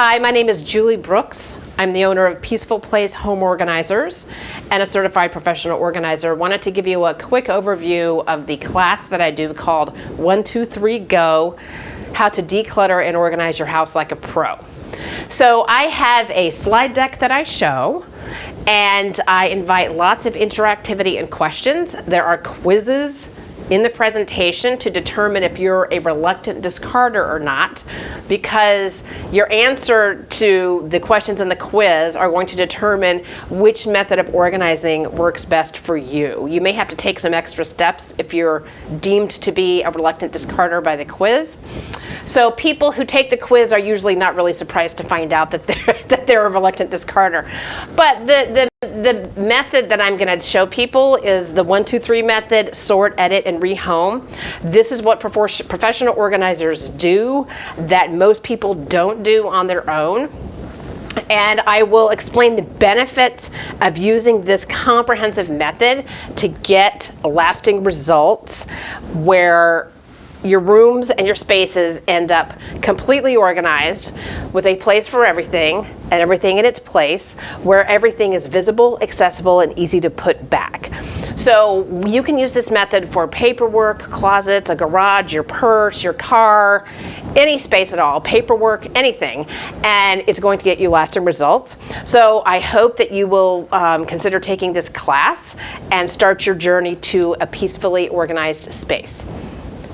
Hi, my name is Julie Brooks. I'm the owner of Peaceful Place Home Organizers and a certified professional organizer. Wanted to give you a quick overview of the class that I do called 1, 2, 3, Go, How to Declutter and Organize Your House Like a Pro. So I have a slide deck that I show, and I invite lots of interactivity and questions. There are quizzes in the presentation to determine if you're a reluctant discarder or not, because your answer to the questions in the quiz are going to determine which method of organizing works best for you. You may have to take some extra steps if you're deemed to be a reluctant discarder by the quiz. So people who take the quiz are usually not really surprised to find out that they're a reluctant discarder. But the method that I'm going to show people is the 1, 2, 3 method: sort, edit, and rehome. This is what professional organizers do that most people don't do on their own. And I will explain the benefits of using this comprehensive method to get lasting results where your rooms and your spaces end up completely organized with a place for everything and everything in its place, where everything is visible, accessible, and easy to put back. So you can use this method for paperwork, closets, a garage, your purse, your car, any space at all, paperwork, anything, and it's going to get you lasting results. So I hope that you will consider taking this class and start your journey to a peacefully organized space.